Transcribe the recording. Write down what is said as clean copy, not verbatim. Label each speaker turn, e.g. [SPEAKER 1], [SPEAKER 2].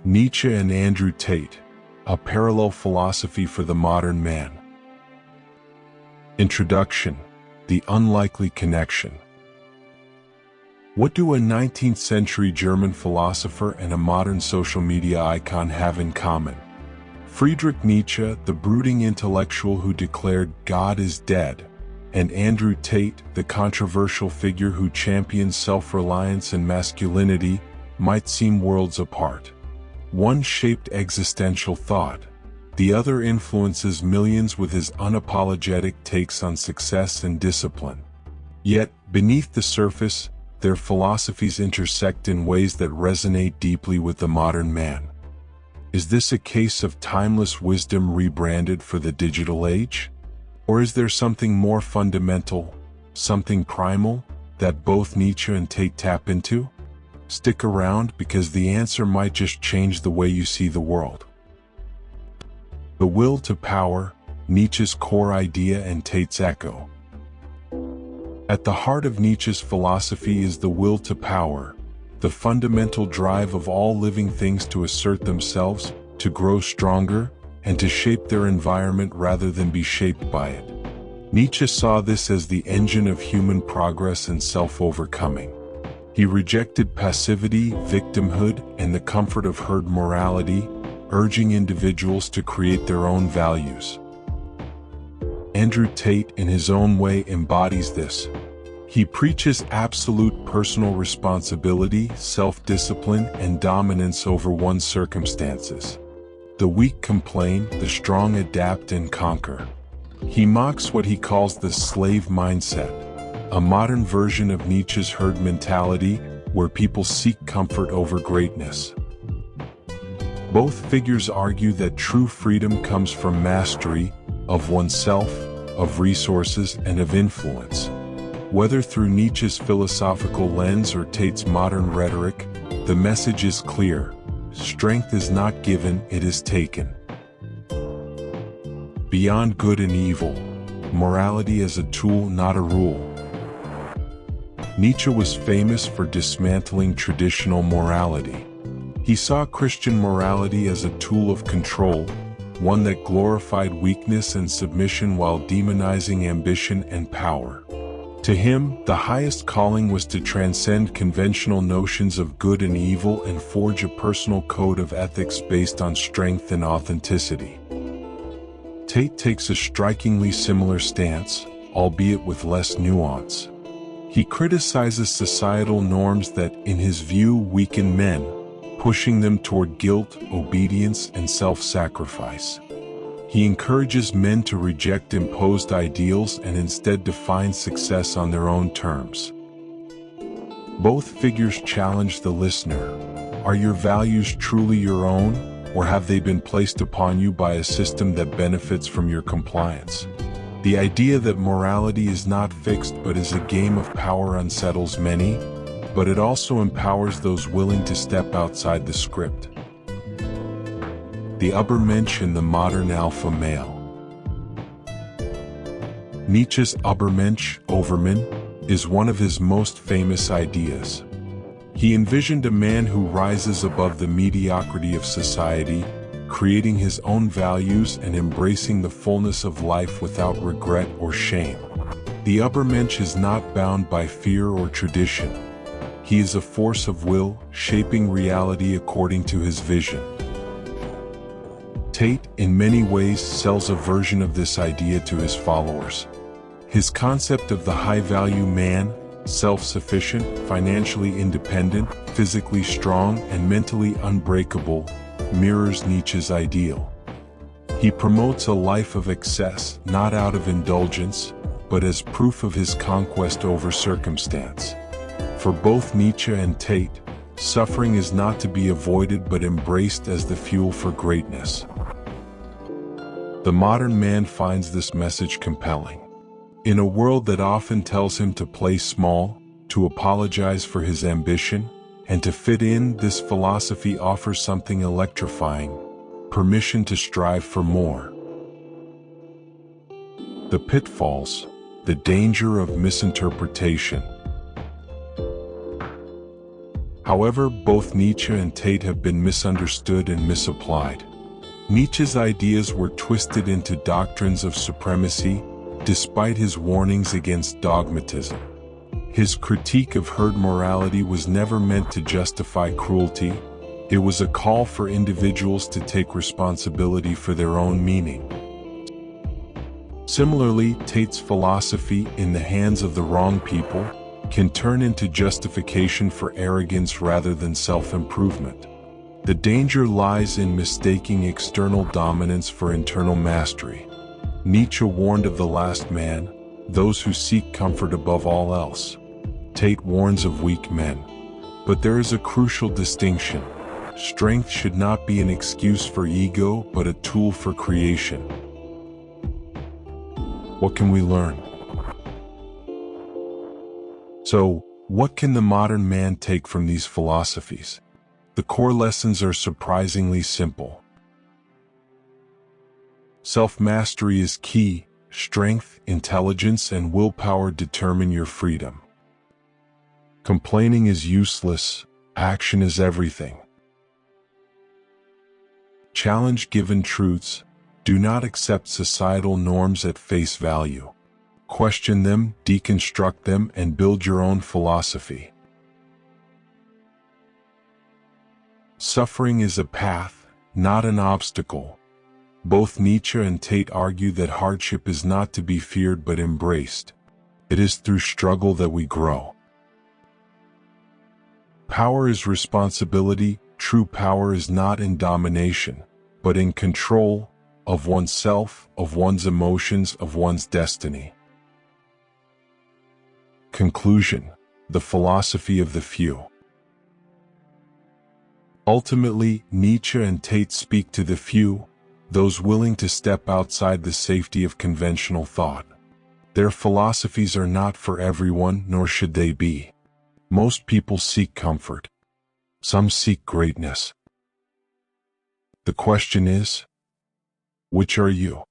[SPEAKER 1] Nietzsche and Tate, a parallel philosophy for the modern man. Introduction: The unlikely connection. What do a 19th century German philosopher and a modern social media icon have in common? Friedrich Nietzsche, the brooding intellectual who declared God is dead, and Tate, the controversial figure who champions self-reliance and masculinity, might seem worlds apart. One shaped existential thought. The other influences millions with his unapologetic takes on success and discipline. Yet, beneath the surface, their philosophies intersect in ways that resonate deeply with the modern man. Is this a case of timeless wisdom rebranded for the digital age? Or is there something more fundamental, something primal, that both Nietzsche and Tate tap into? Stick around, because the answer might just change the way you see the world. The will to power, Nietzsche's core idea and Tate's echo. At the heart of Nietzsche's philosophy is the will to power, the fundamental drive of all living things to assert themselves, to grow stronger, and to shape their environment rather than be shaped by it. Nietzsche saw this as the engine of human progress and self-overcoming. He rejected passivity, victimhood, and the comfort of herd morality, urging individuals to create their own values. Tate, in his own way, embodies this. He preaches absolute personal responsibility, self-discipline, and dominance over one's circumstances. The weak complain, the strong adapt and conquer. He mocks what he calls the slave mindset, a modern version of Nietzsche's herd mentality, where people seek comfort over greatness. Both figures argue that true freedom comes from mastery of oneself, of resources, and of influence. Whether through Nietzsche's philosophical lens or Tate's modern rhetoric, the message is clear: strength is not given, it is taken. Beyond good and evil, morality as a tool, not a rule. Nietzsche was famous for dismantling traditional morality. He saw Christian morality as a tool of control, one that glorified weakness and submission while demonizing ambition and power. To him, the highest calling was to transcend conventional notions of good and evil and forge a personal code of ethics based on strength and authenticity. Tate takes a strikingly similar stance, albeit with less nuance. He criticizes societal norms that, in his view, weaken men, pushing them toward guilt, obedience, and self-sacrifice. He encourages men to reject imposed ideals and instead define success on their own terms. Both figures challenge the listener. Are your values truly your own, or have they been placed upon you by a system that benefits from your compliance? The idea that morality is not fixed but is a game of power unsettles many, but it also empowers those willing to step outside the script. The Übermensch and the modern alpha male. Nietzsche's Übermensch, Overman, is one of his most famous ideas. He envisioned a man who rises above the mediocrity of society, creating his own values and embracing the fullness of life without regret or shame. The Übermensch is not bound by fear or tradition. He is a force of will, shaping reality according to his vision. Tate, in many ways, sells a version of this idea to his followers. His concept of the high-value man, self-sufficient, financially independent, physically strong, and mentally unbreakable, mirrors Nietzsche's ideal. He promotes a life of excess, not out of indulgence, but as proof of his conquest over circumstance. For both Nietzsche and Tate, suffering is not to be avoided but embraced as the fuel for greatness. The modern man finds this message compelling. In a world that often tells him to play small, to apologize for his ambition, and to fit in, this philosophy offers something electrifying: permission to strive for more. The pitfalls, the danger of misinterpretation. However, both Nietzsche and Tate have been misunderstood and misapplied. Nietzsche's ideas were twisted into doctrines of supremacy, despite his warnings against dogmatism. His critique of herd morality was never meant to justify cruelty. It was a call for individuals to take responsibility for their own meaning. Similarly, Tate's philosophy, in the hands of the wrong people, can turn into justification for arrogance rather than self-improvement. The danger lies in mistaking external dominance for internal mastery. Nietzsche warned of the last man, those who seek comfort above all else. Tate warns of weak men. But there is a crucial distinction. Strength should not be an excuse for ego, but a tool for creation. What can we learn? So, what can the modern man take from these philosophies? The core lessons are surprisingly simple. Self-mastery is key. Strength, intelligence, and willpower determine your freedom. Complaining is useless. Action is everything. Challenge given truths. Do not accept societal norms at face value. Question them, deconstruct them, and build your own philosophy. Suffering is a path, not an obstacle. Both Nietzsche and Tate argue that hardship is not to be feared but embraced. It is through struggle that we grow. Power is responsibility. True power is not in domination, but in control of oneself, of one's emotions, of one's destiny. Conclusion: the philosophy of the few. Ultimately, Nietzsche and Tate speak to the few, those willing to step outside the safety of conventional thought. Their philosophies are not for everyone, nor should they be. Most people seek comfort. Some seek greatness. The question is, which are you?